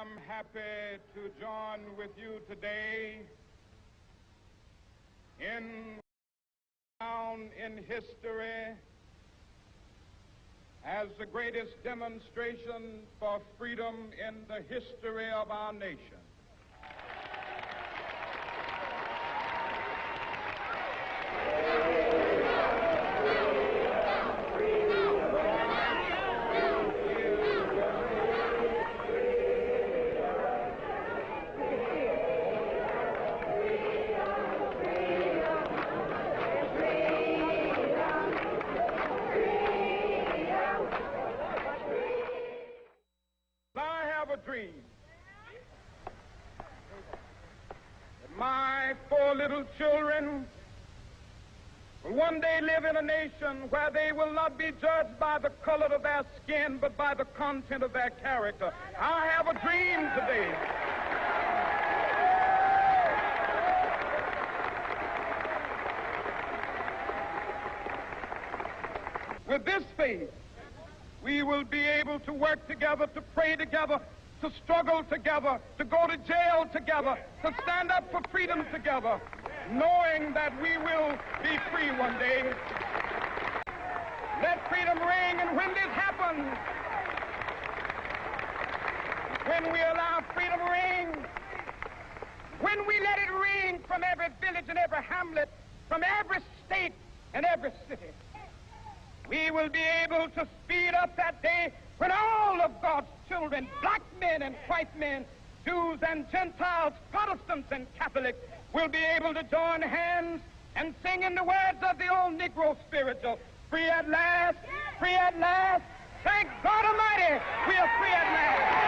am happy to join with you today in history as the greatest demonstration for freedom in the history of our nation. Dream that my 4 little children will one day live in a nation where they will not be judged by the color of their skin, but by the content of their character. I have a dream today. With this faith, we will be able to work together, to pray together, to struggle together, to go to jail together, to stand up for freedom together, knowing that we will be free one day. Let freedom ring, and when this happens, when we allow freedom to ring, when we let it ring from every village and every hamlet, from every state and every city, we will be able to speed up that day when all of God's children, black men and white men, Jews and Gentiles, Protestants and Catholics, will be able to join hands and sing in the words of the old Negro spiritual, free at last, thank God Almighty, we are free at last.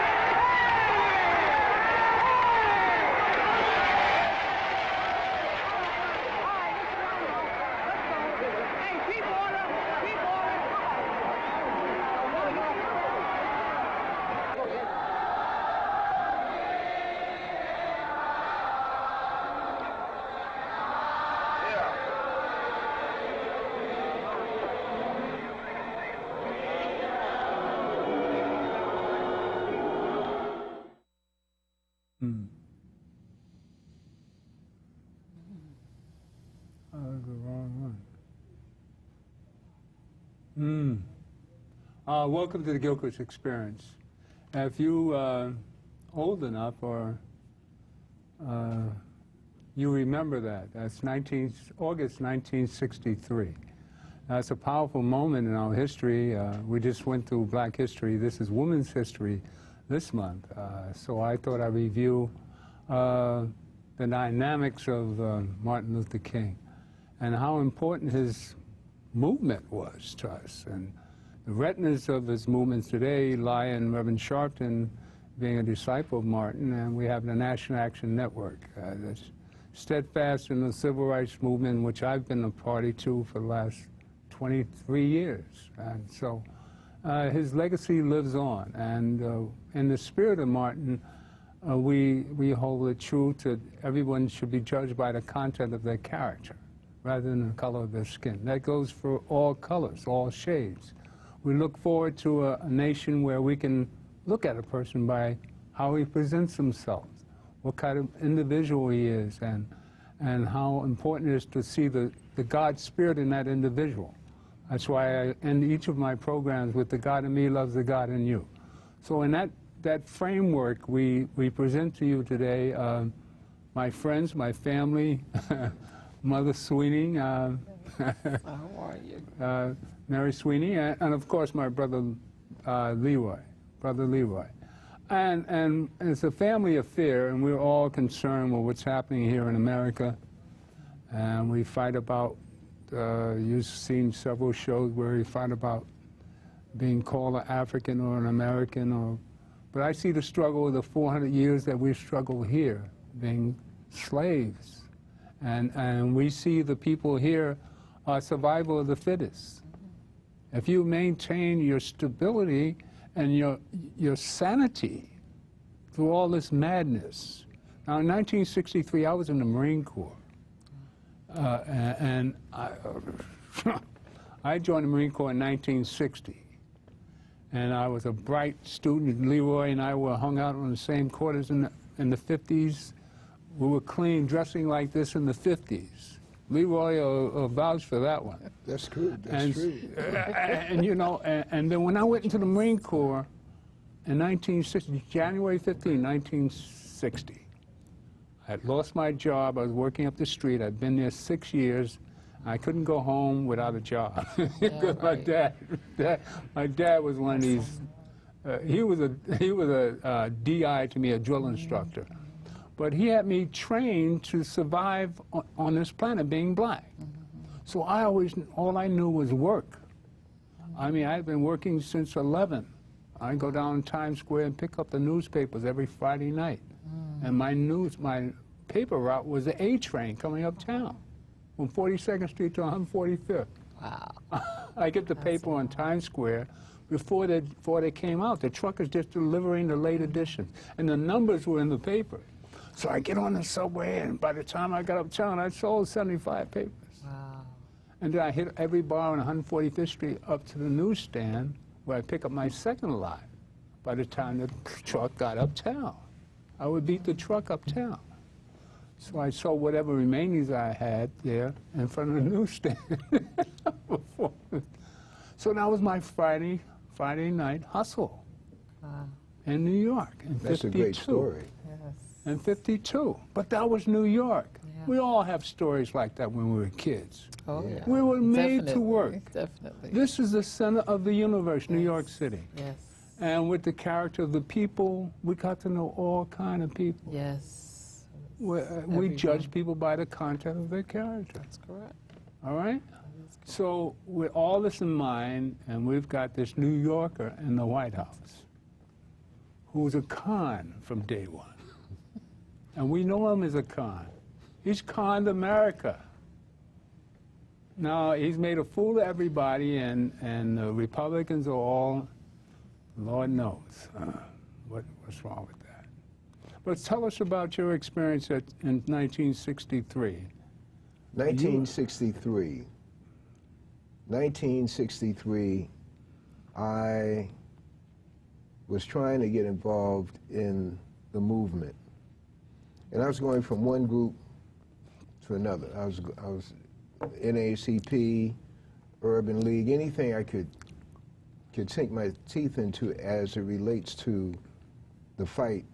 Welcome to the Gilchrist experience. If you old enough, or you remember that, that's August 1963. That's a powerful moment in our history. We just went through Black History. This is Women's History this month. So I thought I'd review the dynamics of Martin Luther King and how important his movement was to us. And the retinas of his movements today lie in Reverend Sharpton being a disciple of Martin, and we have the National Action Network that's steadfast in the civil rights movement, which I've been a party to for the last 23 years. And so his legacy lives on. And in the spirit of Martin, we hold it true that everyone should be judged by the content of their character rather than the color of their skin. That goes for all colors, all shades. We look forward to a nation where we can look at a person by how he presents himself, what kind of individual he is, and how important it is to see the God spirit in that individual. That's why I end each of my programs with "The God in me loves the God in you." So in that framework, we present to you today my friends, my family, Mother Sweeney, how are you? Mary Sweeney, and of course my brother Leroy. And it's a family affair, and we're all concerned with what's happening here in America. And we fight about, you've seen several shows where we fight about being called an African or an American, but I see the struggle of the 400 years that we've struggled here, being slaves. And we see the people here are survival of the fittest. If you maintain your stability and your sanity through all this madness. Now, in 1963, I was in the Marine Corps. And I joined the Marine Corps in 1960. And I was a bright student. Leroy and I were hung out on the same quarters in the 50s. We were clean, dressing like this in the 50s. Leroy will vouch for that one. That's good. That's true. And you know, and then when I went into the Marine Corps in 1960, January 15, 1960, I had lost my job. I was working up the street. I'd been there 6 years. I couldn't go home without a job because my dad was one of these. He was a DI to me, a drill instructor, but he had me trained to survive on this planet, being black. So all I knew was work. I mean, I'd been working since 11. I'd go down Times Square and pick up the newspapers every Friday night, and my paper route was the A train coming uptown, from 42nd Street to 145th. Wow. I get the paper on Times Square before they came out. The truck is just delivering the late edition, and the numbers were in the paper. So I get on the subway, and by the time I got uptown, I sold 75 papers. Wow. And then I hit every bar on 145th Street up to the newsstand, where I pick up my second lot. By the time the truck got uptown, I would beat the truck uptown. So I sold whatever remainings I had there in front of the newsstand. So that was my Friday night hustle in New York in 52. That's a great story. Yes. In 52. But that was New York. Yeah. We all have stories like that when we were kids. Oh, Yeah. yeah. We were made to Definitely, work. Definitely. This is the center of the universe, New Yes. York City. Yes. And with the character of the people, we got to know all kind of people. Yes. We Everyone. judge people by the content of their character. That's correct. All right? So with all this in mind, and we've got this New Yorker in the White House who's a con from day one. And we know him as a con. He's conned America. Now, he's made a fool of everybody, and the Republicans are all, Lord knows, what's wrong with that. But tell us about your experience in 1963. 1963, I was trying to get involved in the movement. And I was going from one group to another. I was NAACP, Urban League, anything I could sink my teeth into as it relates to the fight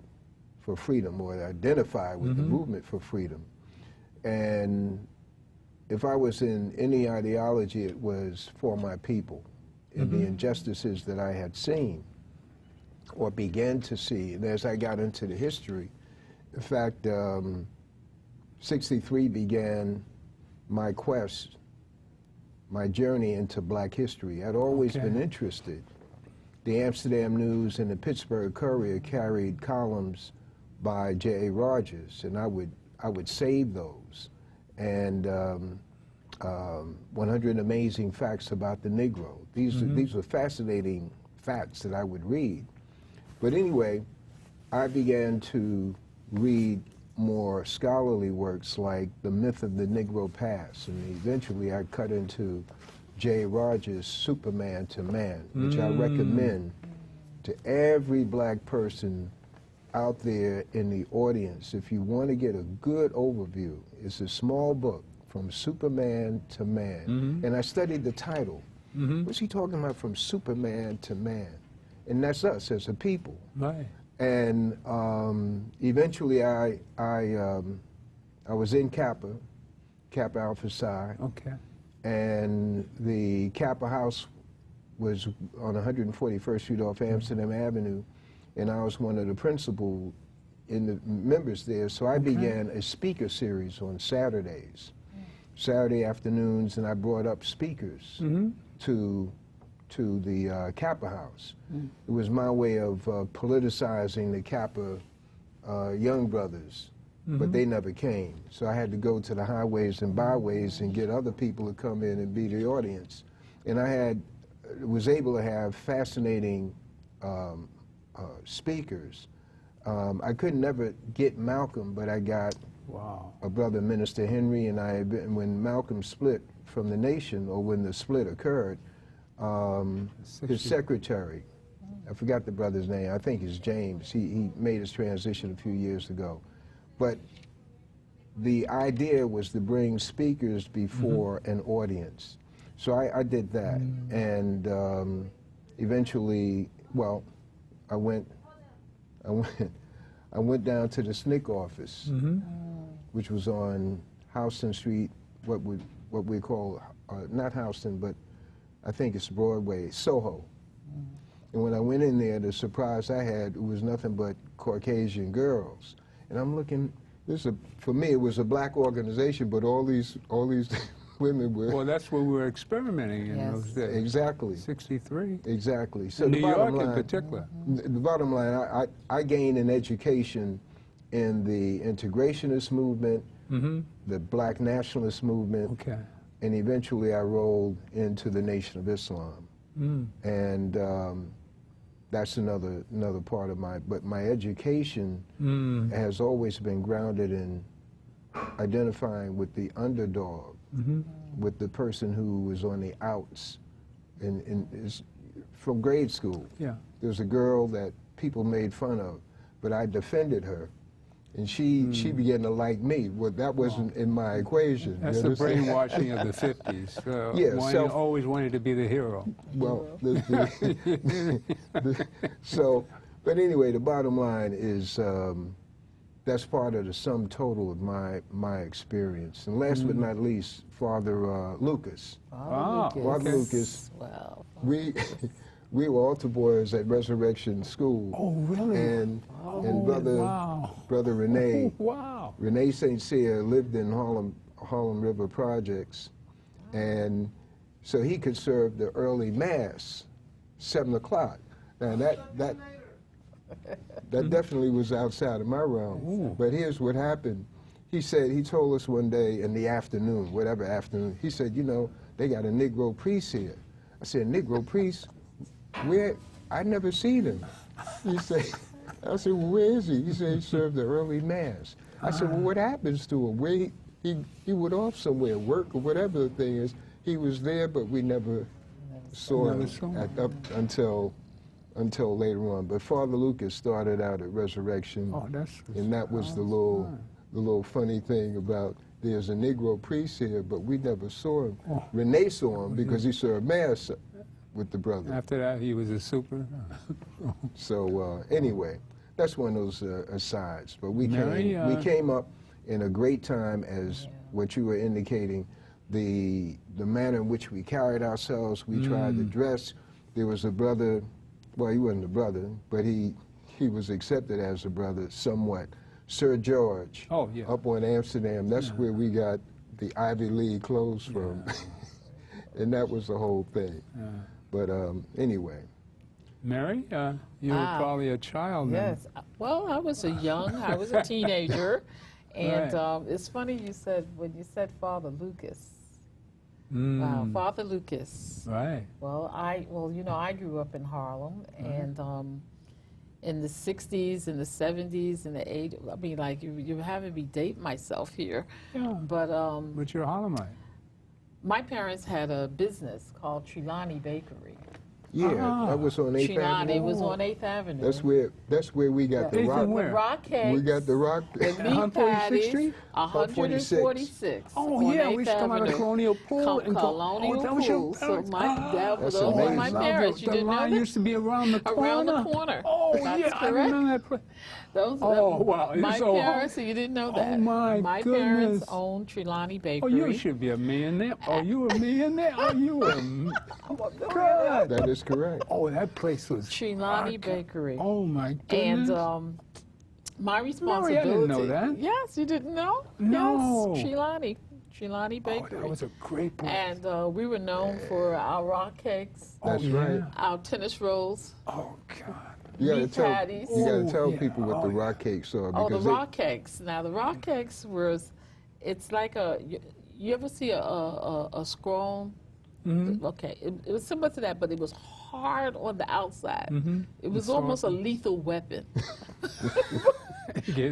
for freedom, or identify with the movement for freedom. And if I was in any ideology, it was for my people and the injustices that I had seen or began to see. And as I got into the history, in fact, 63 began my quest, my journey into black history. I'd always been interested. The Amsterdam News and the Pittsburgh Courier carried columns by J.A. Rogers, and I would save those. And 100 Amazing Facts About the Negro. These were fascinating facts that I would read. But anyway, I began to read more scholarly works like The Myth of the Negro Past, and eventually I cut into J. Rogers' Superman to Man, which I recommend to every black person out there in the audience. If you want to get a good overview, it's a small book, From Superman to Man. And I studied the title. What's he talking about, from Superman to Man? And that's us as a people. Right. And eventually I was in Kappa Alpha Psi. Okay. And the Kappa House was on 141st Street off Amsterdam Avenue, and I was one of the principal in the members there. So I began a speaker series on Saturdays, Saturday afternoons, and I brought up speakers to the Kappa House. It was my way of politicizing the Kappa young brothers, but they never came. So I had to go to the highways and byways and get other people to come in and be the audience. And I was able to have fascinating speakers. I could never get Malcolm, but I got a brother, Minister Henry, and when Malcolm split from the nation, or when the split occurred, his secretary, I forgot the brother's name. I think it's James. He made his transition a few years ago. But the idea was to bring speakers before an audience. So I did that. And eventually, well, I went down to the SNCC office, which was on Houston Street, what we call, not Houston, but I think it's Broadway, Soho. And when I went in there, the surprise I had, it was nothing but Caucasian girls. And I'm looking, for me, it was a black organization, but all these women were... Well, that's where we were experimenting in those days. Exactly. 63. Exactly. So New York line, in particular. The bottom line, I gained an education in the integrationist movement, the black nationalist movement, and eventually I rolled into the Nation of Islam. And that's another part of my education has always been grounded in identifying with the underdog, with the person who was on the outs. From grade school, there was a girl that people made fun of, but I defended her. And she began to like me. Well, that wasn't in my equation. That's the brainwashing of the 50s. One always wanted to be the hero. Well, but anyway, the bottom line is that's part of the sum total of my experience. And last but not least, Father Lucas. Father Lucas. Wow. We were altar boys at Resurrection School. Oh, really? And Brother Renee. Renee St. Cyr lived in Harlem River Projects. And so he could serve the early Mass, 7 o'clock. Now that definitely was outside of my realm. But here's what happened. He told us one day in the afternoon, whatever afternoon, he said, you know, they got a Negro priest here. I said, Negro priest? Where? I never seen him. I said, well, where is he? He said he served the early Mass. I said, well, what happens to him? Where he went off somewhere, work or whatever the thing is. He was there, but we never saw him up until later on. But Father Lucas started out at Resurrection, and that was the little funny thing about there's a Negro priest here, but we never saw him. Renee saw him because he served Mass with the brother. After that, he was a super. So anyway, that's one of those asides. But we came up in a great time, as what you were indicating, the manner in which we carried ourselves, we tried to dress. There was a brother, well, he wasn't a brother, but he was accepted as a brother somewhat. Sir George, up on Amsterdam, that's where we got the Ivy League clothes from. And that was the whole thing. But anyway. Mary, you were probably a child then. Yes. Well, I was I was a teenager. And it's funny when you said Father Lucas. Wow, Father Lucas. Right. Well, I grew up in Harlem, and in the 60s and the 70s and the 80s, I mean, like, you're having me date myself here. Yeah. But you're a Harlemite. My parents had a business called Trelawney Bakery. Yeah, that was on 8th Avenue. It was on 8th Avenue. That's where we got the rock. The rock cakes. We got the rock. The meat patties. 146. Oh yeah, we used to come out of Colonial Pool and Colonial Pool. So those were my parents. You didn't know that? The line used to be around the corner. Around the corner. Oh yeah, I remember that place. Wow. My parents, so you didn't know that. Oh my goodness. Parents owned Trelawney Bakery. Oh, you should be a millionaire. Oh, you a millionaire? Oh, you a... God. That is correct. Oh, that place was... Trelawney Bakery. Oh my goodness. And my responsibility... Mary, I didn't know that. Yes, you didn't know? No. Yes, Trelawney Bakery. Oh, that was a great place. And we were known for our rock cakes. That's right. Our tennis rolls. Oh, God. You gotta tell people what the rock cakes are. Oh, the rock cakes. Now, the rock cakes it's like you ever see a scroll? Okay, it was similar to that, but it was hard on the outside. It was almost a lethal weapon.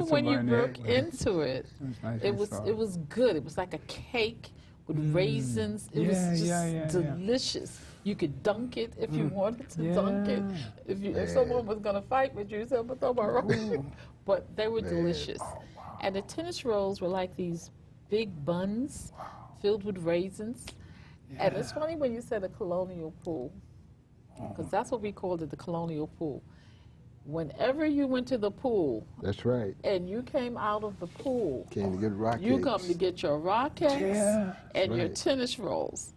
When you broke into it, it was good. It was like a cake with raisins. It was just delicious. You could dunk it if you wanted to dunk it. If someone was going to fight with you, said, "But throw my roll." But they were delicious. And the tennis rolls were like these big buns filled with raisins. And it's funny when you said a colonial pool, because that's what we called it, the colonial pool. Whenever you went to the pool, That's right. and you came out of the pool, Came to get rock you cakes. come to get your rock cakes and your right. tennis rolls.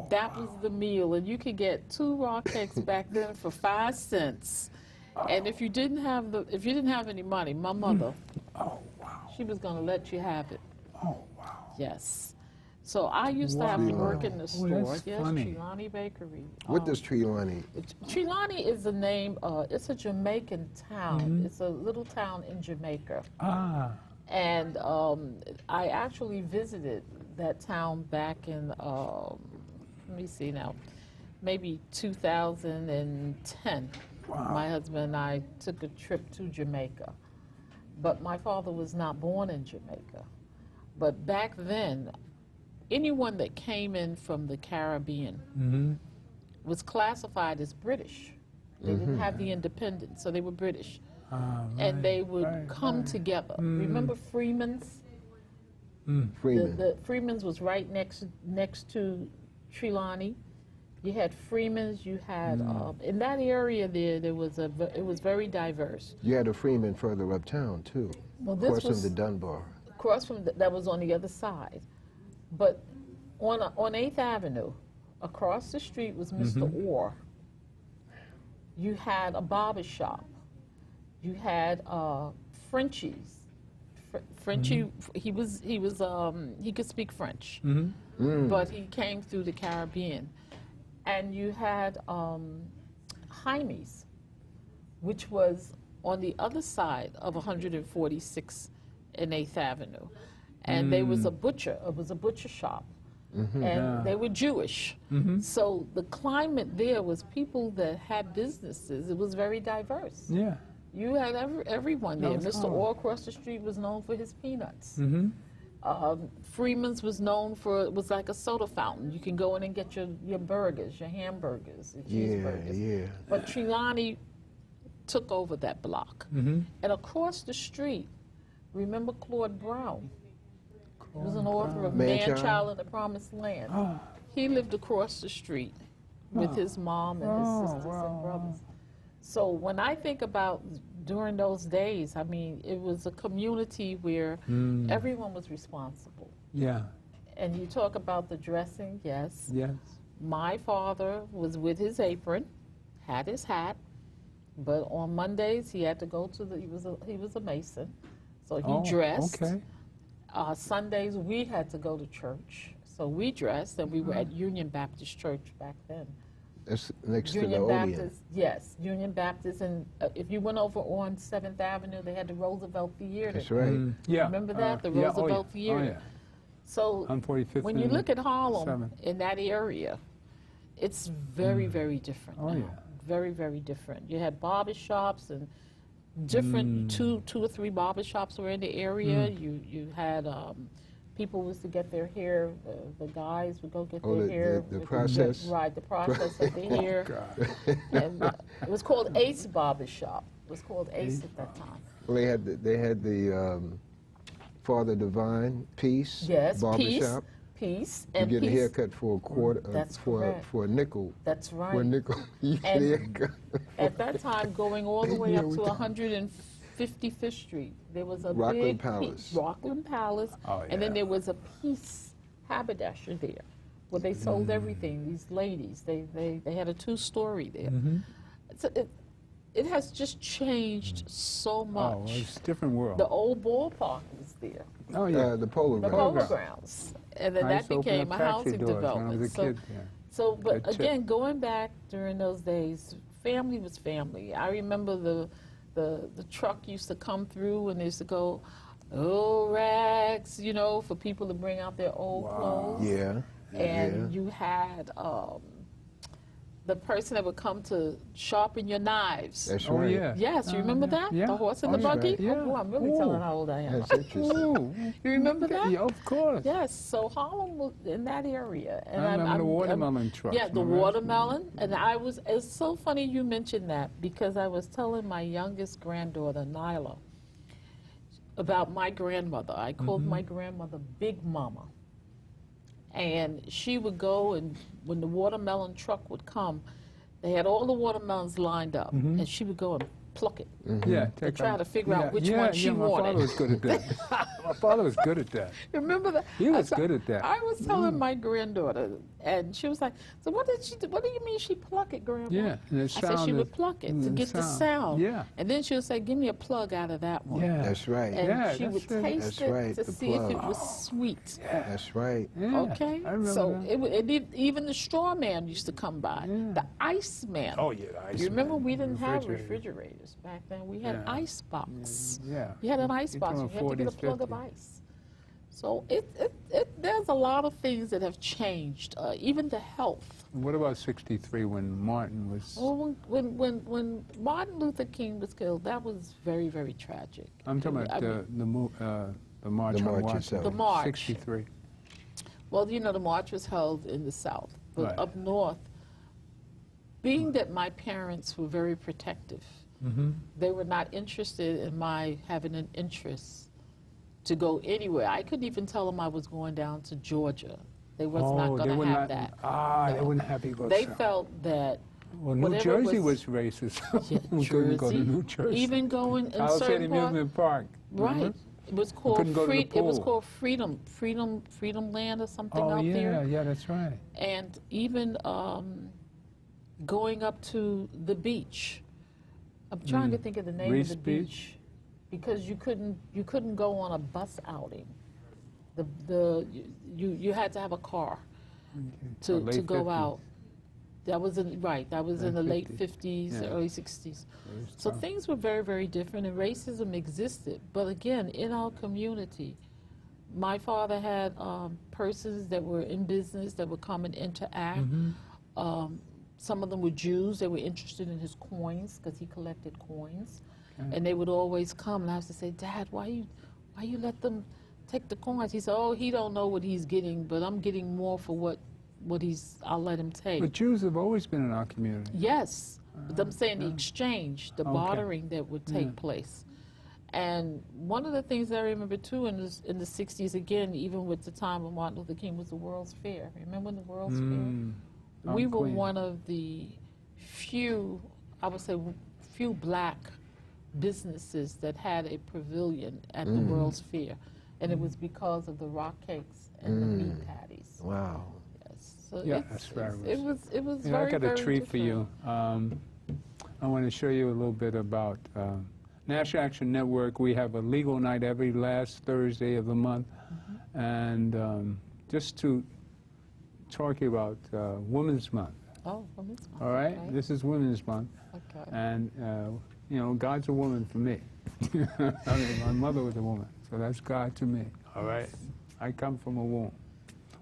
That was the meal, and you could get 2 rock cakes back then for 5 cents. And if you didn't have any money, my mother, she was going to let you have it. Yes. So I used to have to work in the store. that's Yes, funny. Trelawney Bakery. What does Trelawney? Trelawney is the name. It's a Jamaican town. It's a little town in Jamaica. And I actually visited that town back in, let me see now, maybe 2010. My husband and I took a trip to Jamaica. But my father was not born in Jamaica. But back then, anyone that came in from the Caribbean was classified as British. They didn't have the independence, so they were British. And they would come together. Remember Freeman's? Freeman. The Freeman's was right next to Trelawney. You had Freeman's. You had in that area there it was very diverse. You had a Freeman further uptown too. Well, this across was from the Dunbar. across from that was on the other side, but on 8th Avenue, across the street was Mr. Orr. You had a barber shop. You had Frenchie's. Frenchie, he could speak French, but he came through the Caribbean. And you had Jaime's, which was on the other side of 146 and 8th Avenue. And there was a butcher, it was a butcher shop. And they were Jewish. So the climate there was people that had businesses. It was very diverse. Yeah. You had everyone there. That was Mr. hard. Orr across the street was known for his peanuts. Freeman's was known for, it was like a soda fountain. You can go in and get your burgers, your hamburgers, your cheeseburgers. Yeah. But Trelawney took over that block. And across the street, remember Claude Brown? He was an author of Man, Child, and the Promised Land. He lived across the street with his mom and his sisters and brothers. So when I think about during those days, I mean, it was a community where everyone was responsible. Yeah. And you talk about the dressing, yes. Yes. My father was with his apron, had his hat, but on Mondays he had to go to he was a Mason, so he dressed. Okay. Sundays we had to go to church, so we dressed, and we were at Union Baptist Church back then. That's next to the Union Odeon. Baptist, yes, Union Baptist, and if you went over on 7th Avenue, they had the Roosevelt Theater. That's right. Yeah. Remember that? The yeah, Roosevelt oh, Theater. Yeah. Oh, yeah. So On 45th when you and look at Harlem 7th. in that area, it's very, very different. Oh, now. yeah. Very, very different. You had barber shops and different, two or three barber shops were in the area. You had people was to get their hair, the guys would go get their hair. The with process? Right, the process of the hair. And it was called Ace Barber Shop. It was called Ace at that time. Well, they had the Father Divine Peace Yes, barber Peace. shop. Peace. You And get a Peace. haircut for a quarter, That's for correct. a nickel. That's right. For a nickel, you get a And haircut. At that time, going all the way Yeah, up we to thought- 155th Street, there was a Rockland big Palace. Rockland Palace, Oh, and then yeah. there was a Peace haberdasher there, where they sold everything. These ladies, they had a 2-story there. So it has just changed so much. Oh, it's a different world. The old ballpark was there, Oh, yeah. The Polo the Grounds. Polo Grounds, and then I that used to open became up a factory housing doors development. when I was a So kid. Yeah. so, but Good tip. again, going back during those days, family was family. I remember the truck used to come through and they used to go, "Oh, rags," for people to bring out their old clothes. Yeah. And you had the person that would come to sharpen your knives. That's Oh, right. yeah. Yes, you remember that? Yeah. The horse and the That's buggy? right. Yeah. Oh, boy, I'm really Ooh. telling how old I am. That's interesting. Ooh. You remember that? Yeah, of course. Yes, so Harlem was in that area. And I remember the watermelon truck. Yeah, the remember? watermelon. And it's so funny you mentioned that because I was telling my youngest granddaughter, Nyla, about my grandmother. I called my grandmother Big Mama. And she would go, and when the watermelon truck would come, they had all the watermelons lined up, and she would go and pluck it. Yeah, To try to figure out which yeah, one she my wanted. father was good at that. My father was good at that. Remember that? He was I- good at that. I was telling my granddaughter, and she was like, "So what did she do? What do you mean she pluck it, Grandma?" Yeah, and the I said sound she is- would pluck it to the get the sound. sound. Yeah. And then she would say, "Give me a plug out of that one." Yeah. That's right. And Yeah, she would that's it. taste That's it right, to the see if it plug. was sweet. That's right. Yeah, Okay, I remember so that. even the straw man used to come by. Yeah. The ice man. Oh, yeah, the ice You remember man, we didn't have refrigerator. refrigerators back then. We had Yeah. ice box. Yeah. You had an ice You're box. You talking had to get a 40s, plug of 50s. ice. So there's a lot of things that have changed. Even the health. What about 63 when Martin was... Well, when Martin Luther King was killed, that was very, very tragic. I'm talking I about mean, the March The on march Washington. itself. The march. 63. well, you know, the march was held in the South, but Right. up north, being that my parents were very protective, they were not interested in my having an interest to go anywhere. I couldn't even tell them I was going down to Georgia. They was not they going to wouldn't have let- that. They No. wouldn't have you go They south. felt that Well, New whatever Jersey was- was racist. yeah, We couldn't go to Jersey, New Jersey. even going in Palisade certain parts, Amusement Park. right? remember? It was called couldn't go to the It was pool. called Freedom Land or something Oh, out yeah, there. yeah, that's right. And even going up to the beach. I'm trying to think of the name Reese of the Beach? beach because you couldn't go on a bus outing. You had to have a car to late go 50s. out. That was in the late 50s, Yeah. early 60s. It was So tough. things were very, very different, and racism existed. But again, in our community, my father had persons that were in business that would come and interact. Some of them were Jews. They were interested in his coins because he collected coins, and they would always come. And I used to say, "Dad, why you let them take the coins?" He said, "Oh, he don't know what he's getting, but I'm getting more for what I'll let him take." But Jews have always been in our community. Yes, but I'm saying the exchange, the Okay. bartering that would take place. And one of the things I remember too in the 60s, again, even with the time when Martin Luther King was the World's Fair. Remember when the World's Fair? We were Queen. one of the few, I would say, few black businesses that had a pavilion at the World's Fair. And it was because of the rock cakes and the meat patties. Wow. Yes. So Yeah, it's- that's fabulous. It was Yeah, very, I got a very treat for different. you. I want to show you a little bit about National Action Network. We have a legal night every last Thursday of the month. And just to talk to you about Women's Month. Oh, well, that's fine. All right? Okay. This is Women's Month. Okay. And, you know, God's a woman for me. I mean, my mother was a woman, so that's God to me. All right? I come from a womb.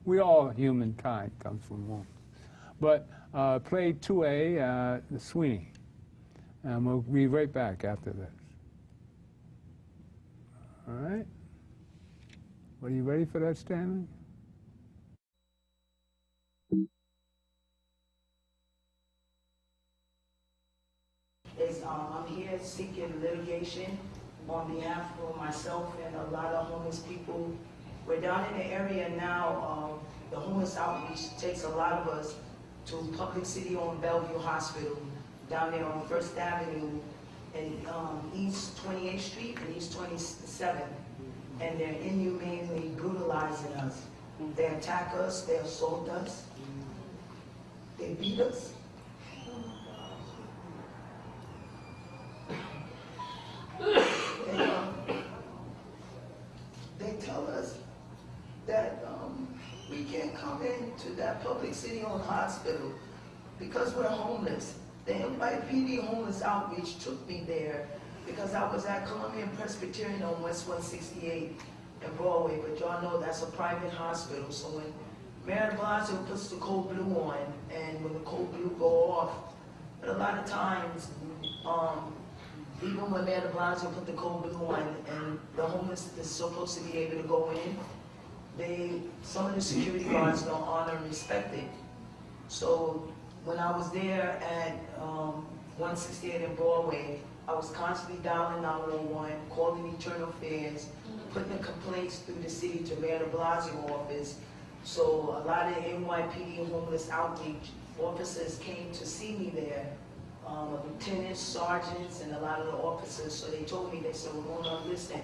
We all, humankind, comes from wombs. But play 2A, Sweeney. And we'll be right back after this. All right? Are you ready for that, Stanley? I'm here seeking litigation on behalf of myself and a lot of homeless people. We're down in the area now. The homeless outreach takes a lot of us to Public City-owned Bellevue Hospital down there on First Avenue and East 28th Street and East 27th. And they're inhumanely brutalizing us. They attack us, they assault us, they beat us. They tell us that we can't come into that Public City-owned hospital because we're homeless. The NYPD Homeless Outreach took me there because I was at Columbian Presbyterian on West 168 in Broadway, but y'all know that's a private hospital, so when Mayor de Blasio puts the code blue on, and when the code blue go off, but a lot of times, even when Mayor de Blasio put the code blue on and the homeless is supposed to be able to go in, some of the security guards don't honor and respect it. So when I was there at 168 in Broadway, I was constantly dialing 911, calling Internal Affairs, putting the complaints through the city to Mayor de Blasio office. So a lot of NYPD homeless outreach officers came to see me there, lieutenants, sergeants, and a lot of the officers. So they told me, they said, Ramona, listen,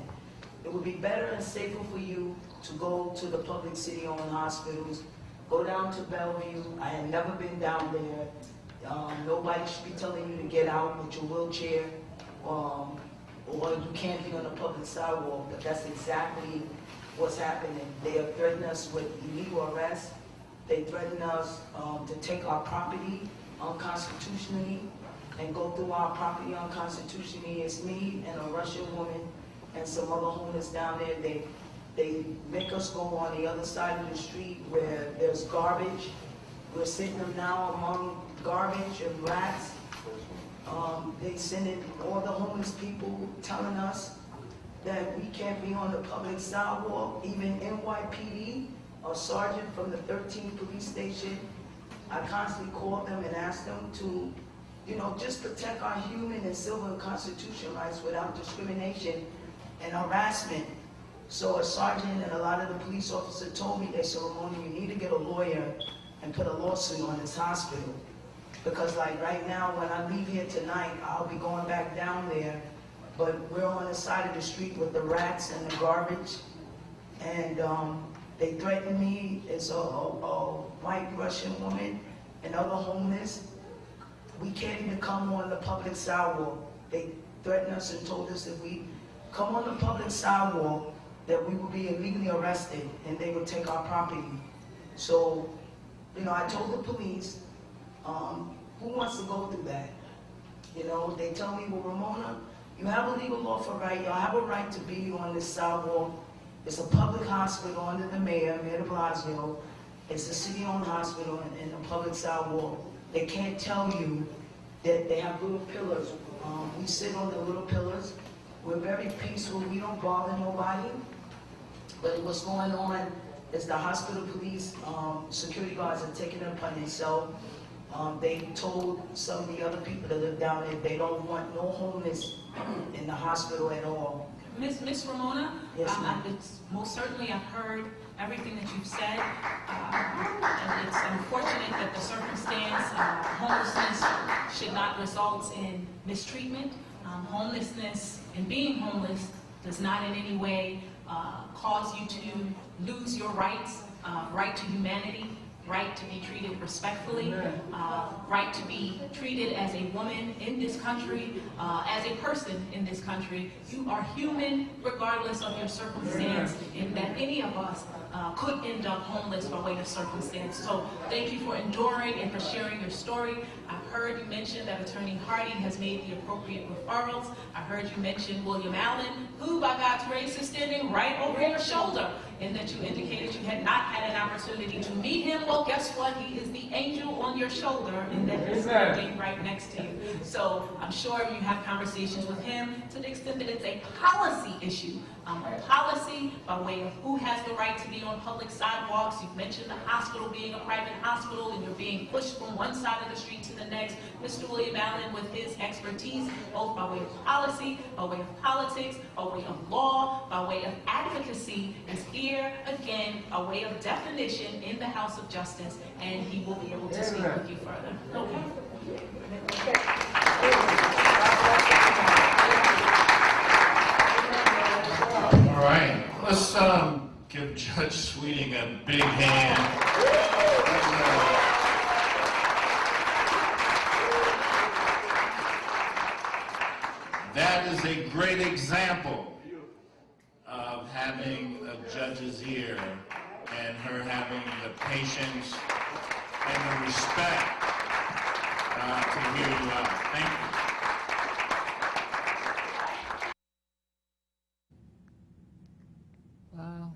it would be better and safer for you to go to the public city-owned hospitals, go down to Bellevue. I had never been down there. Nobody should be telling you to get out with your wheelchair, or you can't be on the public sidewalk, but that's exactly what's happening. They have threatened us with illegal arrest. They threatened us to take our property unconstitutionally and go through our property unconstitutionally. It's me and a Russian woman and some other homeless down there. They make us go on the other side of the street where there's garbage. We're sitting them now among garbage and rats. They send in all the homeless people telling us that we can't be on the public sidewalk. Even NYPD, a sergeant from the 13th police station, I constantly call them and ask them to, just protect our human and civil and constitutional rights without discrimination and harassment. So a sergeant and a lot of the police officers told me, they said, Ramona, you need to get a lawyer and put a lawsuit on this hospital. Because like right now, when I leave here tonight, I'll be going back down there, but we're on the side of the street with the rats and the garbage, and they threatened me. It's a white Russian woman and other homeless. We can't even come on the public sidewalk. They threatened us and told us if we come on the public sidewalk, that we will be illegally arrested and they will take our property. So, I told the police, who wants to go through that? They tell me, well, Ramona, you have a legal lawful right. You have a right to be on this sidewalk. It's a public hospital under the mayor, Mayor de Blasio. It's a city-owned hospital and a public sidewalk. They can't tell you that they have little pillars. We sit on the little pillars. We're very peaceful. We don't bother nobody. But what's going on is the hospital police, security guards are taking it upon themselves. They told some of the other people that live down there they don't want no homeless in the hospital at all. Miss Ramona, Yes, ma'am. it's most certainly I've heard everything that you've said. And it's unfortunate that the circumstance, homelessness should not result in mistreatment. Homelessness and being homeless does not in any way cause you to lose your rights, right to humanity, right to be treated respectfully, right to be treated as a woman in this country, as a person in this country. You are human regardless of your circumstance, and that any of us could end up homeless by way of circumstance. So thank you for enduring and for sharing your story. I've heard you mention that Attorney Hardy has made the appropriate referrals. I heard you mention William Allen, who by God's grace is standing right over your shoulder, and that you indicated you had not had an opportunity to meet him. Well, guess what? He is the angel on your shoulder, and that is standing right next to you. So I'm sure you have conversations with him to the extent that it's a policy issue. Policy by way of who has the right to be on public sidewalks. You've mentioned the hospital being a private hospital and you're being pushed from one side of the street to the next. Mr. William Allen, with his expertise, both by way of policy, by way of politics, by way of law, by way of advocacy, is here again, a way of definition in the House of Justice, and he will be able to speak with you further. Okay? All right, let's give Judge Sweeting a big hand. That is a great example of having a judge's ear and her having the patience and the respect to hear you out. Thank you. Wow.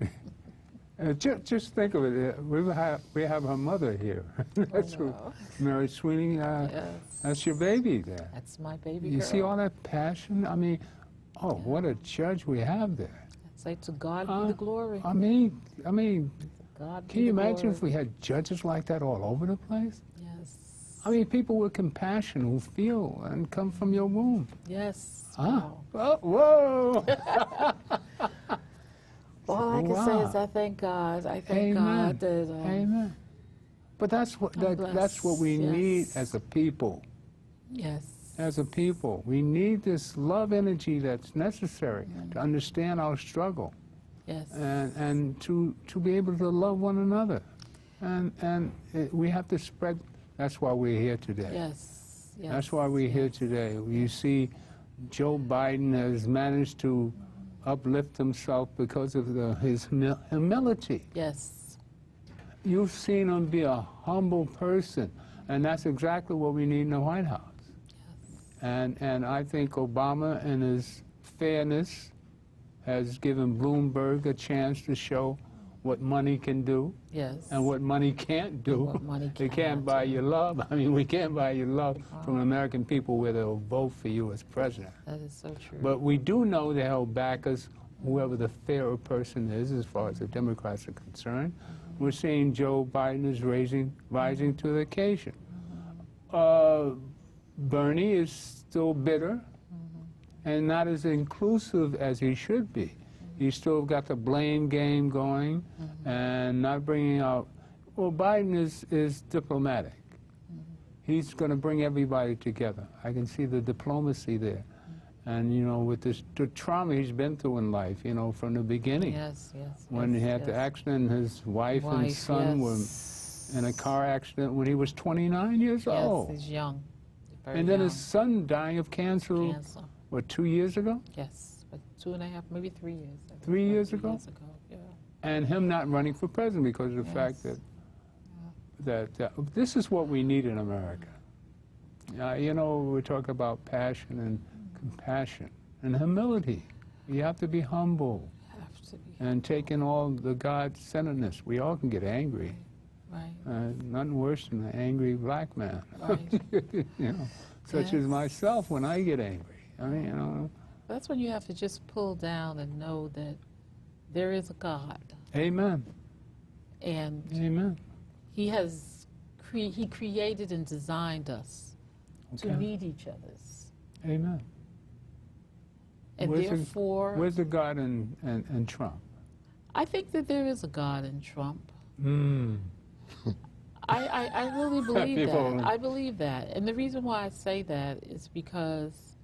Just think of it. We have her mother here. That's who, know. Mary Sweeney. Yes. That's your baby there. That's my baby You girl. see all that passion? I mean, oh, what a judge we have there. Say to God be the glory. I mean, God be can you the imagine glory. if we had judges like that all over the place? Yes. I mean, people with compassion who feel and come from your womb. Yes. Huh? Wow. Oh, whoa! All I can say Wow. is I thank God. I thank Amen. God that Amen. But that's what that's what we blessed, need yes. as a people. yes. As a people, we need this love energy that's necessary to understand our struggle Yes. and to be able to love one another. We have to spread. That's why we're here today. Yes. Yes. That's why we're here today. You see, Joe Biden has managed to uplift himself because of his humility. Yes. You've seen him be a humble person, and that's exactly what we need in the White House. And I think Obama, in his fairness, has given Bloomberg a chance to show what money can do Yes. and what money can't do. What money They can't cannot buy do. your love. I mean, we can't buy your love from the American people where they'll vote for you as president. That is so true. But we do know they'll back us, whoever the fairer person is, as far as the Democrats are concerned. We're seeing Joe Biden is rising to the occasion. Bernie is still bitter and not as inclusive as he should be. He's still got the blame game going and not bringing out. Well, Biden is diplomatic. He's going to bring everybody together. I can see the diplomacy there. And, you know, with the trauma he's been through in life, you know, from the beginning. Yes. Yes. When yes, he had yes. the accident, his wife and son yes. were in a car accident when he was 29 years Yes, old. he's young. Very And then young. his son dying of cancer, Cancer. what, 2 years ago? Yes, but 2.5, maybe 3 years. I think. 3 years 3 ago? years ago, yeah. And him not running for president because of the fact Yes. that this is what we need in America. You know, we talk about passion and compassion and humility. You have to be humble Have to be and take in all the God-centeredness. We all can get angry. right. Nothing worse than an angry black man. Right. You know, such as Yes. myself when I get angry. I mean, you know, That's when you have to just pull down and know that there is a God, amen, and amen. He has He created and designed us to Okay. meet each other's, Amen. and Where's the- therefore, Where's the God in Trump? I think that there is a God in Trump. Mm. I really believe People- that. I believe that. And the reason why I say that is because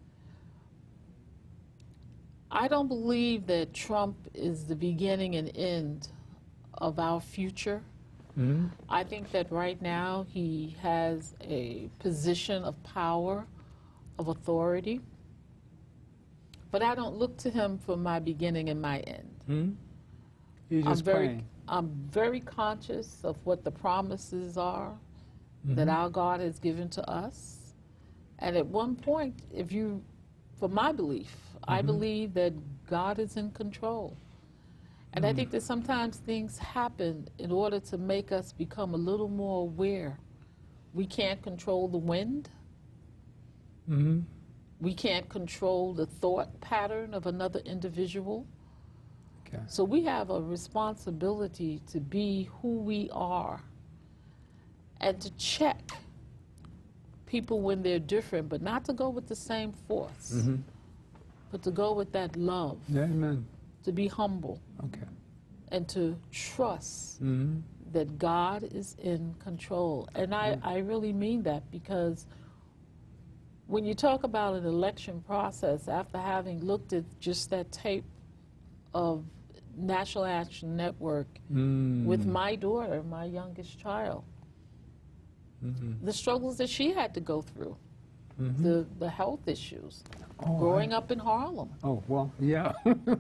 I don't believe that Trump is the beginning and end of our future. Mm. I think that right now he has a position of power, of authority. But I don't look to him for my beginning and my end. Mm. He's just playing. I'm very conscious of what the promises are that our God has given to us. And at one point, for my belief, I believe that God is in control. And I think that sometimes things happen in order to make us become a little more aware. We can't control the wind. Mm-hmm. We can't control the thought pattern of another individual. Okay. So we have a responsibility to be who we are and to check people when they're different, but not to go with the same force, but to go with that love, Amen. to be humble, Okay. and to trust Mm-hmm. that God is in control. And I really mean that, because when you talk about an election process, after having looked at just that tape of National Action Network with my daughter, my youngest child, the struggles that she had to go through, the health issues, growing up in Harlem. Oh, well, yeah.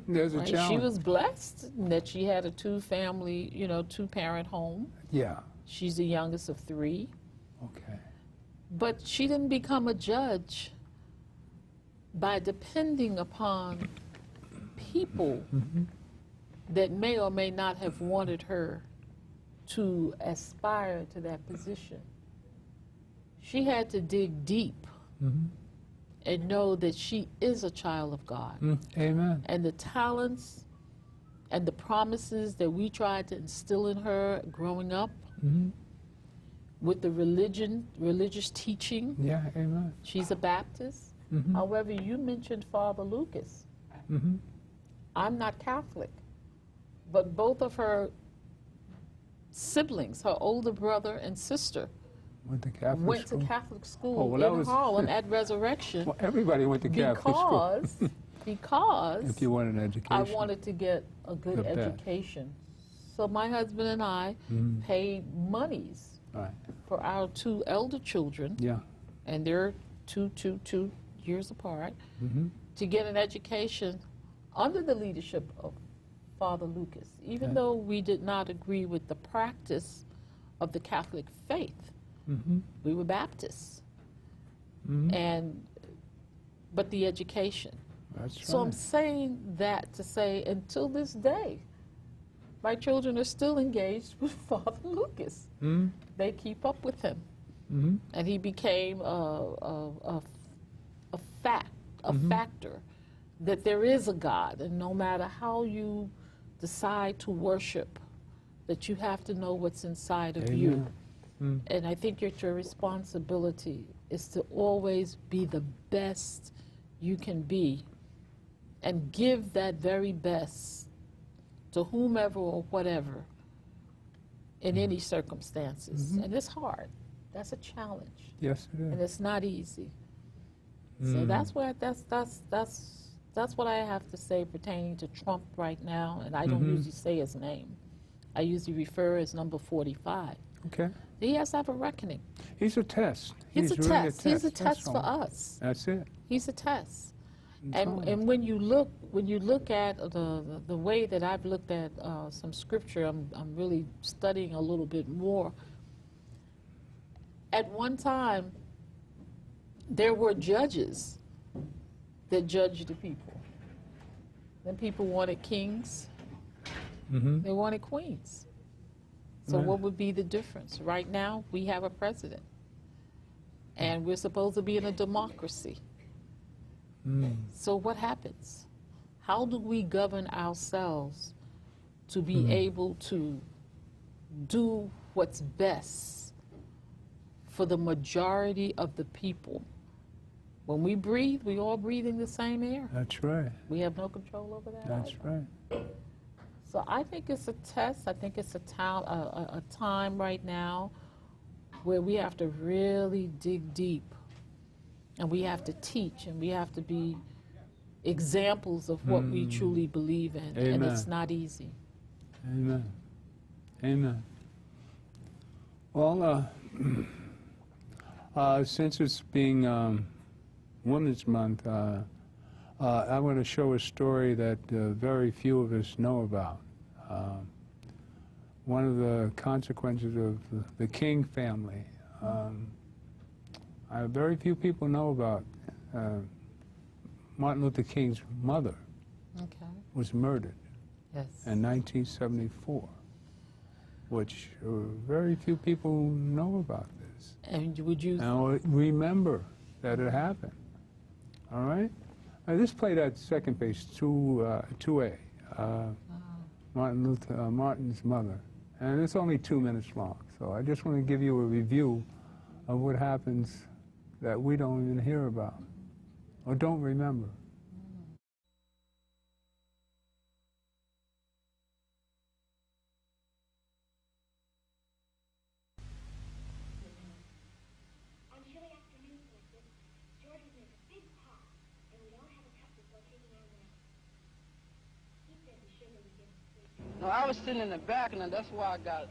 There's a Right? challenge. She was blessed in that she had a two-parent home. Yeah. She's the youngest of 3. Okay. But she didn't become a judge by depending upon people that may or may not have wanted her to aspire to that position. She had to dig deep and know that she is a child of God. Amen. And the talents and the promises that we tried to instill in her growing up with the religious teaching. Yeah, amen. She's a Baptist. However, you mentioned Father Lucas. I'm not Catholic, but both of her siblings, her older brother and sister, Went to Catholic went school. to Catholic school Oh, well, in Harlem at Resurrection. Well, everybody went to Catholic school. Because If you want an education. I wanted to get a good The best. education. So my husband and I paid monies Right. for our 2 elder children, Yeah. and they're two years apart, to get an education under the leadership of Father Lucas. Even though we did not agree with the practice of the Catholic faith, we were Baptists. But the education. That's So I'm right. saying that to say, until this day, my children are still engaged with Father Lucas. They keep up with him. And he became a factor that there is a God, and no matter how you decide to worship, that you have to know what's inside of you. And I think your responsibility is to always be the best you can be and give that very best to whomever or whatever in any circumstances. And it's hard. That's a challenge. Yes, it And is. it's not easy. So that's what I have to say pertaining to Trump right now, and I don't usually say his name. I usually refer as number 45. Okay. He has to have a reckoning. He's a test. He's a really test. He's a That's test for all. us. That's it. He's a test. That's all. And when you look at the way that I've looked at some scripture, I'm really studying a little bit more. At one time, there were judges that judged the people. Then people wanted kings. They wanted queens. So Right. what would be the difference? Right now, we have a president. And we're supposed to be in a democracy. So what happens? How do we govern ourselves to be able to do what's best for the majority of the people? When we breathe, we all breathing the same air. That's right. We have no control over that. That's either. right. So I think it's a test. I think it's a time right now where we have to really dig deep, and we have to teach, and we have to be examples of what we truly believe in. And Amen. it's not easy. Amen. Amen. Well, since it's being Women's Month, I want to show a story that very few of us know about. One of the consequences of the King family. Very few people know about Martin Luther King's mother Okay. was murdered Yes. in 1974, which very few people know about this. And would you? Now remember that it happened. All right. This played at second base, 2A. Martin's mother, and it's only 2 minutes long. So I just want to give you a review of what happens that we don't even hear about or don't remember. On chilly afternoons like this, George would make a big pot, and we'd all have a cup before taking our nap. He said the sugar would give us sleep. No, I was sitting in the back, and that's why I got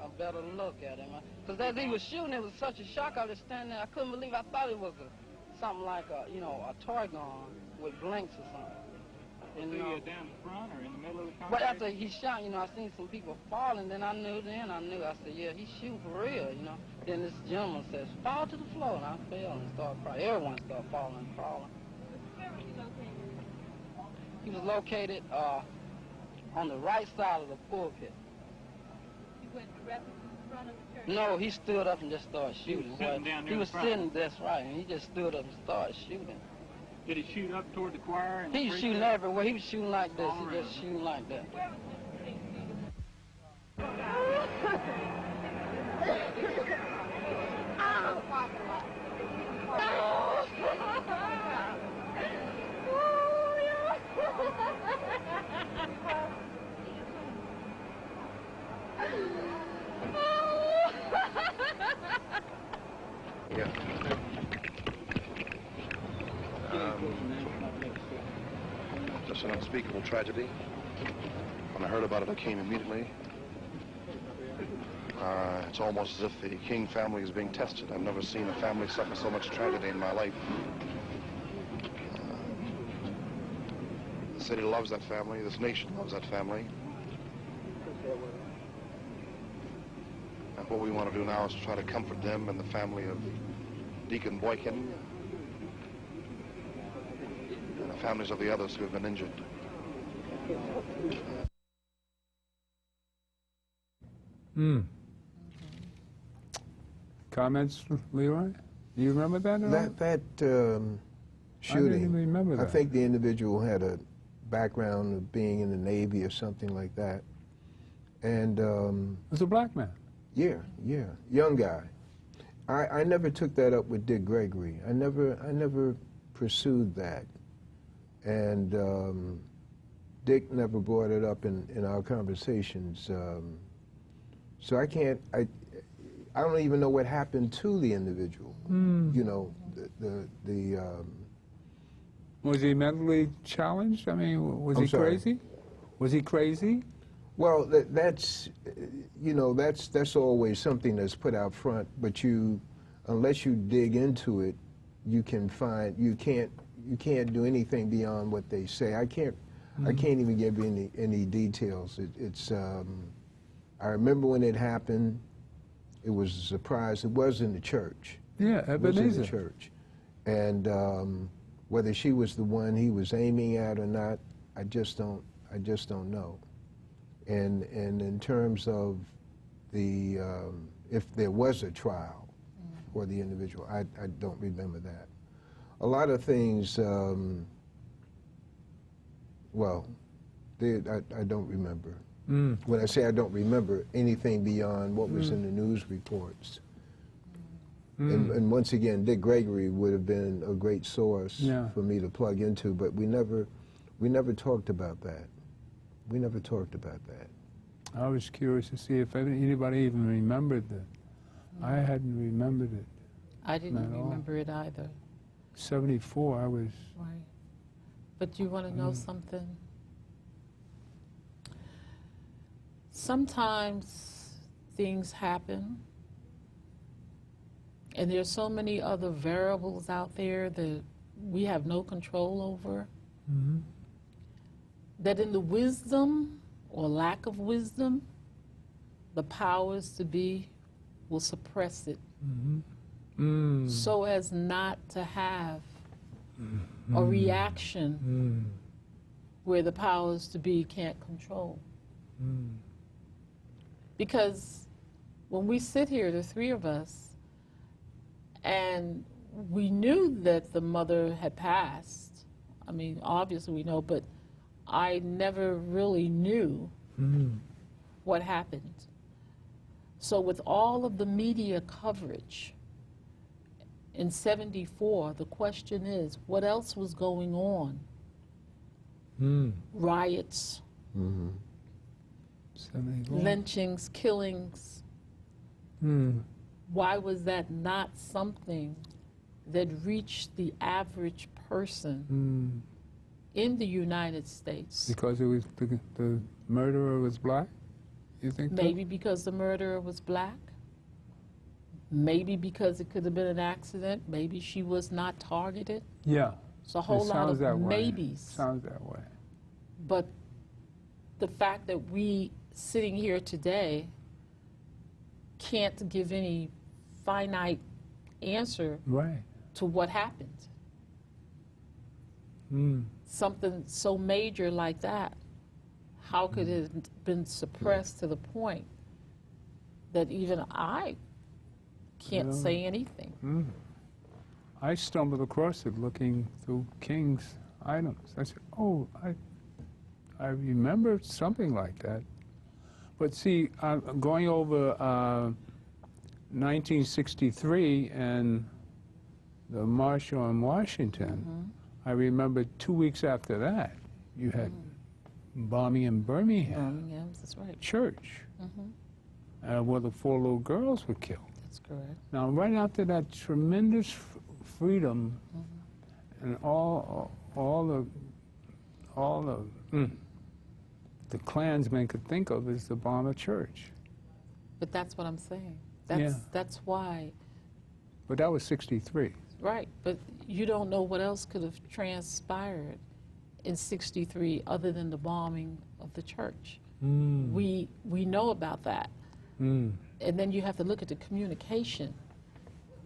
a better look at him. Because as he was shooting, it was such a shock. I was standing there. I couldn't believe. I thought it was something like a toy gun with blinks or something. And, down the front or in the middle of the but after he shot, I seen some people falling. Then I knew. I said, yeah, he's shooting for real. Then this gentleman says, fall to the floor, and I fell and started crying. Everyone started falling and crawling. Where was he located? He was located on the right side of the pulpit. He went directly in front of the church. No, he stood up and just started shooting. He was sitting down there He in was front. sitting, that's right, and he just stood up and started shooting. Did he shoot up toward the choir? And He the was preacher? shooting everywhere. He was shooting like this. He just shooting like that. Yeah. Just an unspeakable tragedy. When I heard about it, I came immediately. It's almost as if the King family is being tested. I've never seen a family suffer so much tragedy in my life. The city loves that family. This nation loves that family. And what we want to do now is to try to comfort them and the family of Deacon Boykin and the families of the others who have been injured. Comments, Leroy? Do you remember that at all? That shooting, I didn't even remember that. I think the individual had a background of being in the Navy or something like that. And It was a black man. yeah, young guy. I never took that up with Dick Gregory. I never pursued that. And Dick never brought it up in our conversations. So I don't even know what happened to the individual. You know, Was he mentally challenged? I mean, was I'm he sorry? crazy? Was he crazy? Well, that's always something that's put out front. But unless you dig into it, you can't do anything beyond what they say. I can't even give any details. I remember when it happened. It was a surprise. It was in the church. Yeah, It was in Ebenezer. the church, and whether she was the one he was aiming at or not, I just don't know. And in terms of the if there was a trial for the individual, I don't remember that. A lot of things, I don't remember. When I say I don't remember anything beyond what was in the news reports. And once again, Dick Gregory would have been a great source for me to plug into, but we never talked about that. We never talked about that. I was curious to see if anybody even remembered that. I hadn't remembered it. I didn't Not at all. remember it either. 74, I was... Right. But you want to know something? Sometimes things happen, and there's so many other variables out there that we have no control over, that in the wisdom or lack of wisdom, the powers to be will suppress it so as not to have a reaction where the powers to be can't control. Because when we sit here, the three of us, and we knew that the mother had passed, I mean, obviously we know, but I never really knew what happened. So with all of the media coverage in '74, the question is, what else was going on? Riots, 74. lynchings, killings. Why was that not something that reached the average person in the United States? Because it was the murderer was black? You think that? Maybe because the murderer was black. Maybe because it could have been an accident. Maybe she was not targeted. Yeah. It's a whole It lot sounds of that way. maybes. Sounds that way. But the fact that we sitting here today can't give any finite answer Right. to what happened. Something so major like that. how could it have been suppressed to the point that even I can't say anything? I stumbled across it looking through King's items. I said, oh, I remember something like that. But see, going over 1963 and the March on Washington, I remember 2 weeks after that, you had bombing in Birmingham. Birmingham, that's right. Church, where the 4 little girls were killed. That's correct. Now, right after that tremendous freedom and all the Klansmen could think of is the bomb of church. But that's what I'm saying. Yeah. That's why. But that was 63. Right, but you don't know what else could have transpired in 63 other than the bombing of the church. We know about that. And then you have to look at the communication.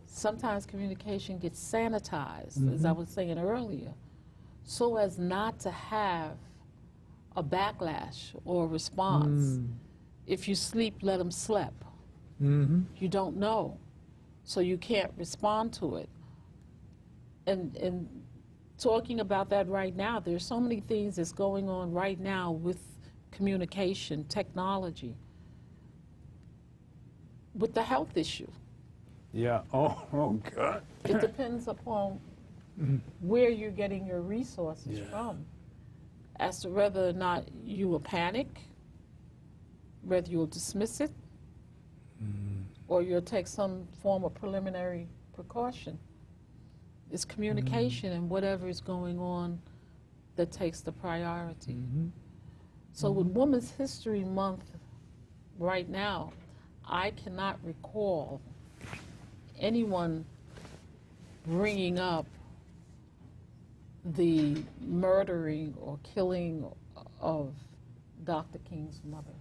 Sometimes communication gets sanitized, as I was saying earlier, so as not to have a backlash or a response. If you sleep, let them sleep. You don't know, so you can't respond to it. And talking about that right now, there's so many things that's going on right now with communication, technology, with the health issue. Yeah, oh God. It depends upon where you're getting your resources from as to whether or not you will panic, whether you'll dismiss it, or you'll take some form of preliminary precaution. It's communication and whatever is going on that takes the priority. So with Women's History Month right now, I cannot recall anyone bringing up the murdering or killing of Dr. King's mother.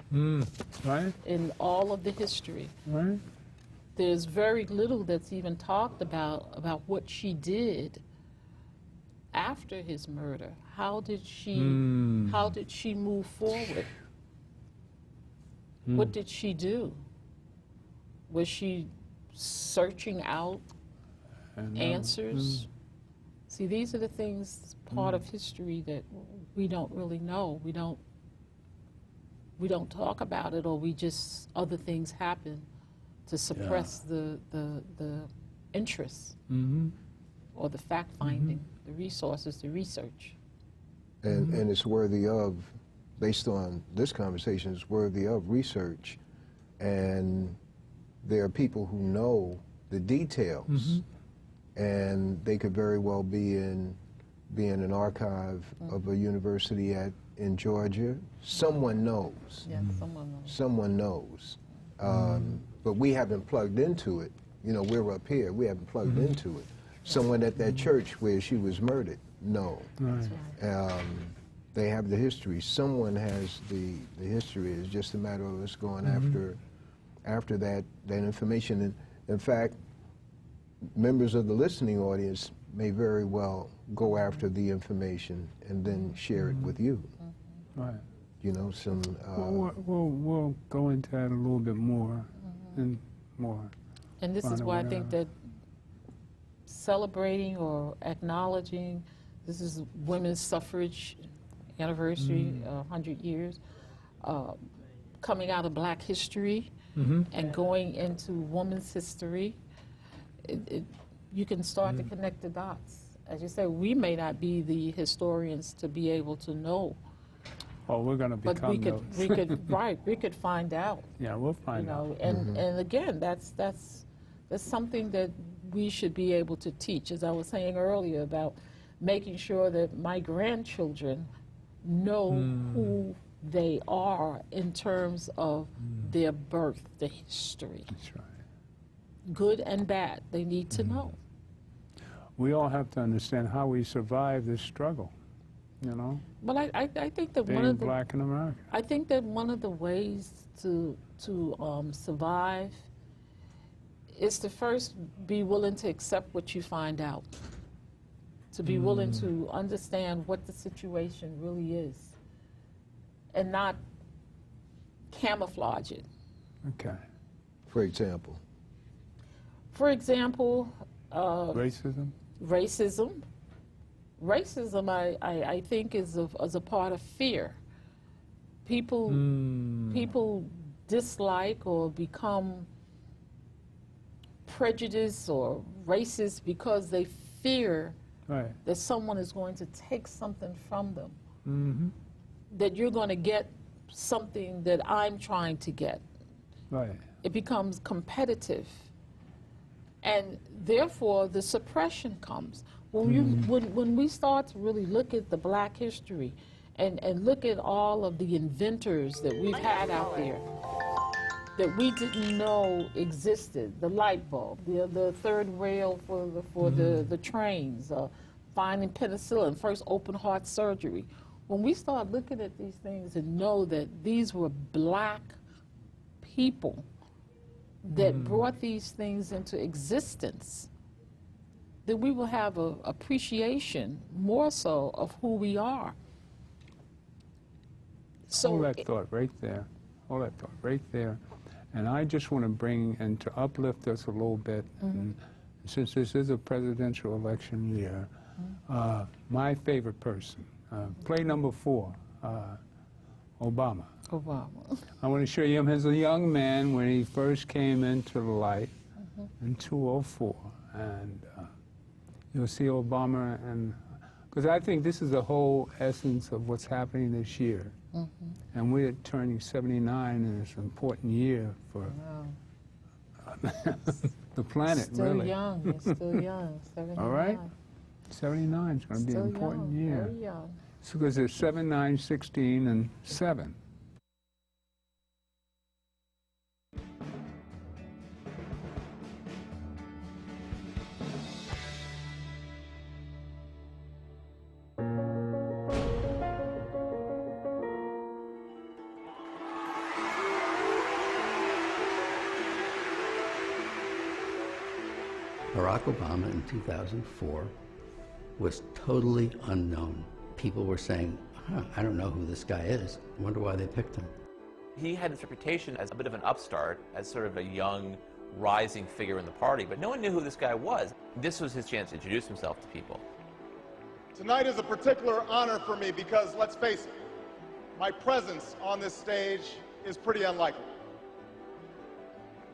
Right? In all of the history. Right? There's very little that's even talked about what she did after his murder. How did she move forward? What did she do? Was she searching out answers? See, these are the things, part of history that we don't really know. We don't talk about it, or we just, other things happen to suppress the interest or the fact-finding, the resources, the research. And it's worthy of, based on this conversation, it's worthy of research. And there are people who know the details, and they could very well be in an archive of a university in Georgia. Someone knows. Yeah, someone knows. Someone knows. But we haven't plugged into it. You know, we're up here. We haven't plugged into it. Someone at that church where she was murdered, no. Right. They have the history. Someone has the history. It's just a matter of us going after that information. And in fact, members of the listening audience may very well go after the information and then share it with you. Right. You know, some. We'll go into that a little bit more and more. And this is why I think that celebrating or acknowledging, this is women's suffrage anniversary, 100 years, coming out of Black history and going into women's history, you can start to connect the dots. As you say, we may not be the historians to be able to know. Oh, we're going to become but we could, those. we could find out. Yeah, we'll find out. And again, that's something that we should be able to teach. As I was saying earlier about making sure that my grandchildren know who they are in terms of their birth, the history. That's right. Good and bad, they need to know. We all have to understand how we survive this struggle, you know? Well, I think that Being Black in America. I think that one of the ways to survive is to first be willing to accept what you find out, to be willing to understand what the situation really is, and not camouflage it. Okay. For example? For example, Racism? Racism. Racism, I think, is a part of fear. People dislike or become prejudiced or racist because they fear that someone is going to take something from them. That you're going to get something that I'm trying to get. Right. It becomes competitive. And therefore, the suppression comes. When we start to really look at the Black history and look at all of the inventors that we've had out there that we didn't know existed, the light bulb, the third rail for the trains, finding penicillin, first open heart surgery. When we start looking at these things and know that these were Black people that brought these things into existence, then we will have an appreciation more so of who we are. So Hold that thought right there. Hold that thought right there. And I just want to bring and to uplift us a little bit, and since this is a presidential election year, my favorite person, play number 4, Obama. Obama. I want to show you him as a young man when he first came into the light in 2004. And you'll see Obama, and because I think this is the whole essence of what's happening this year. And we're turning 79, and it's an important year for the planet, still really. Young. You're still young. 79. All right? 79 is going to be an important year. Very young. So because there's 7, 9, 16, and 7. Barack Obama in 2004 was totally unknown. People were saying, I don't know who this guy is. I wonder why they picked him. He had this reputation as a bit of an upstart, as sort of a young, rising figure in the party, but no one knew who this guy was. This was his chance to introduce himself to people. Tonight is a particular honor for me because, let's face it, my presence on this stage is pretty unlikely.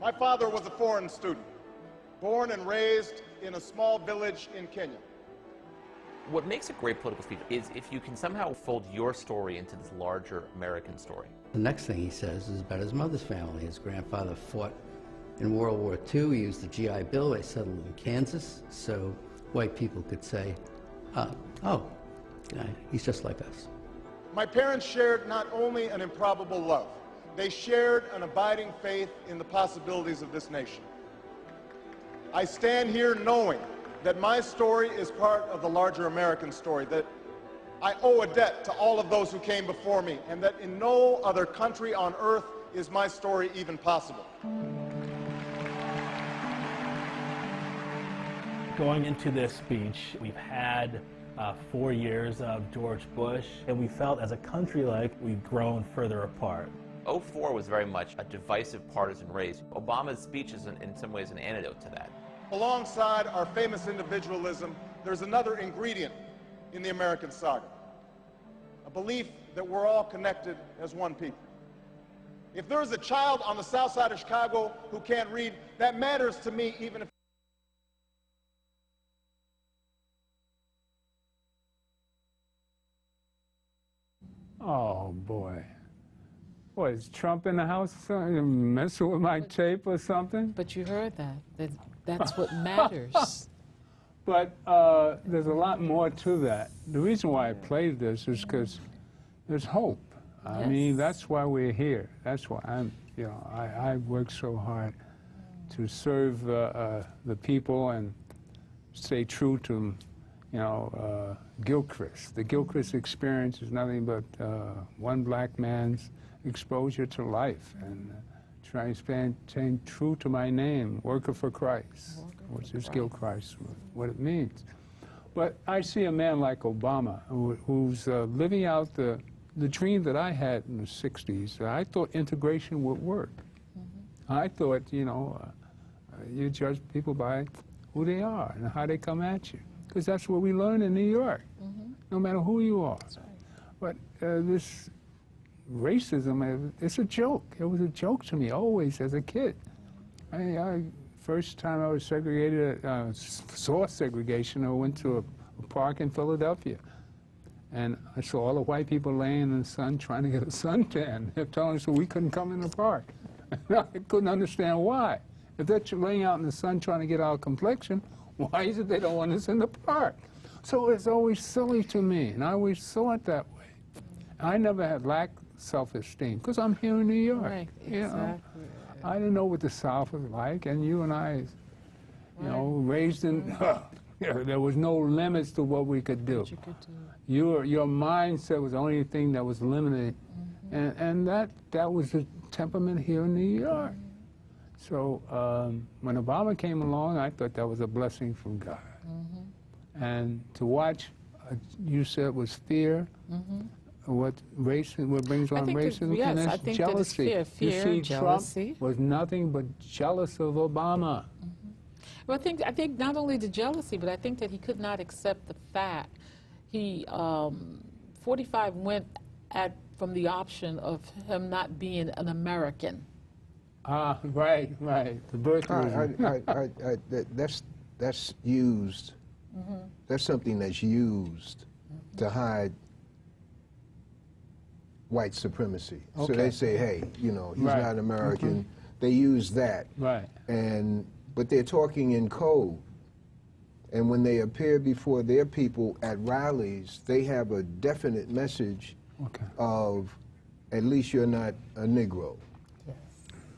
My father was a foreign student, born and raised in a small village in Kenya. What makes a great political speech is if you can somehow fold your story into this larger American story. The next thing he says is about his mother's family. His grandfather fought in World War II. He used the GI Bill. They settled in Kansas, so white people could say, he's just like us. My parents shared not only an improbable love, they shared an abiding faith in the possibilities of this nation. I stand here knowing that my story is part of the larger American story, that I owe a debt to all of those who came before me, and that in no other country on earth is my story even possible. Going into this speech, we've had 4 years of George Bush, and we felt as a country like we've grown further apart. 2004 was very much a divisive partisan race. Obama's speech is in some ways an antidote to that. Alongside our famous individualism, there's another ingredient in the American saga, a belief that we're all connected as one people. If there's a child on the south side of Chicago who can't read, that matters to me even if Oh, boy. What, is Trump in the house or something? Messing with my tape or something? But you heard that. That's what matters. But there's a lot more to that. The reason why I played this is because there's hope. I mean, that's why we're here. That's why I work so hard to serve the people and stay true to, Gilchrist. The Gilchrist experience is nothing but one black man's exposure to life and trying to stay true to my name, worker for Christ, which is Gilchrist, what it means. But I see a man like Obama who's living out the the dream that I had in the 60s, I thought integration would work. I thought, you know, you judge people by who they are and how they come at you. Because that's what we learn in New York, no matter who you are. But this racism, it's a joke. It was a joke to me always as a kid. First time I was segregated, saw segregation, I went to a park in Philadelphia. And I saw all the white people laying in the sun trying to get a suntan. They're telling us that we couldn't come in the park. I couldn't understand why. If they're laying out in the sun trying to get our complexion, why is it they don't want us in the park? So it's always silly to me, and I always saw it that way. I never had lack self-esteem, because I'm here in New York. Right, You know? exactly. I didn't know what the South was like, and you and I, you know, raised in, there was no limits to what we could do. Your mindset was the only thing that was limited, and that was the temperament here in New York. So when Obama came along, I thought that was a blessing from God. And to watch, you said was fear. What brings on racism? Yes, and I it's think jealousy. that it's fear, You see, jealousy. Trump was nothing but jealous of Obama. Well, I think not only the jealousy, but I think that he could not accept the fact. He, 45 went from the option of him not being an American. Right. The birth that's used. That's something that's used to hide white supremacy. So they say, hey, you know, he's not an American. They use that. But they're talking in code. And when they appear before their people at rallies, they have a definite message of, at least you're not a Negro.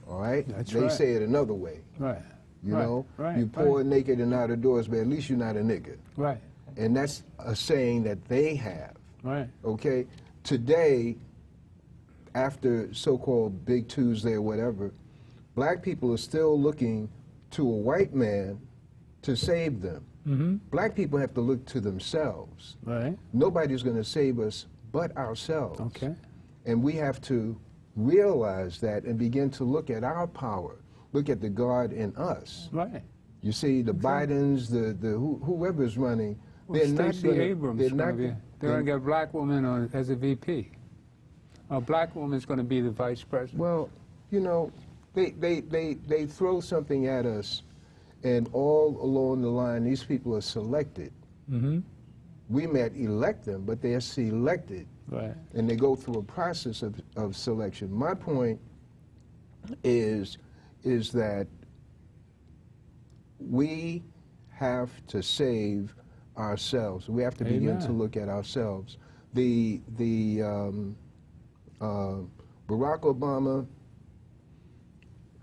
All right? They say it another way. You know? You poor, naked, and out of doors, but at least you're not a nigger. And that's a saying that they have. Okay? Today, after so-called Big Tuesday or whatever, black people are still looking to a white man to save them. Black people have to look to themselves. Nobody's going to save us but ourselves. And we have to realize that and begin to look at our power, look at the God in us. You see, the Bidens, whoever's running, they're not Stacey Abrams they're going to get a black woman as a VP. A black woman's going to be the vice president. Well, you know, they throw something at us, and all along the line, these people are selected. We might elect them, but they're selected. And they go through a process of selection. My point is that we have to save ourselves. We have to begin to look at ourselves. Barack Obama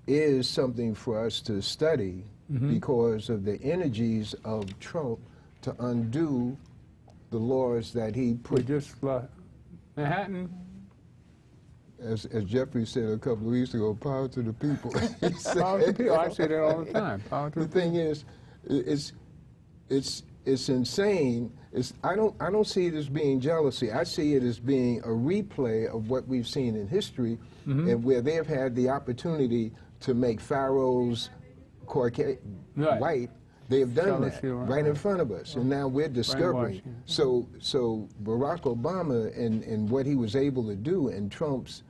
is something for us to study because of the energies of Trump to undo the laws that he put. Manhattan. As Jeffrey said a couple of weeks ago, power to the people. Power to the people. I say that all the time. Power to the thing is, it's insane. I don't see it as being jealousy. I see it as being a replay of what we've seen in history, and where they've had the opportunity to make pharaohs white. They have done that right in front of us, and now we're discovering. So Barack Obama and what he was able to do, and Trump's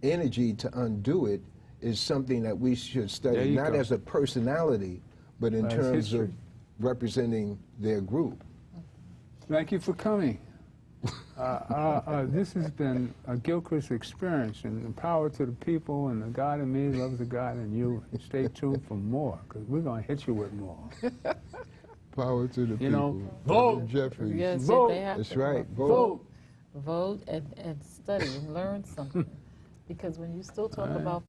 energy to undo it, is something that we should study, not as a personality, but in terms of representing their group. Thank you for coming. This has been a Gilchrist experience, and the power to the people, and the God in me loves the God in you. And stay tuned for more, because we're going to hit you with more. Power to the people. You know, vote. Jeffrey. Yes, vote. That's right. Vote. Vote and study and learn something. Because when you still talk about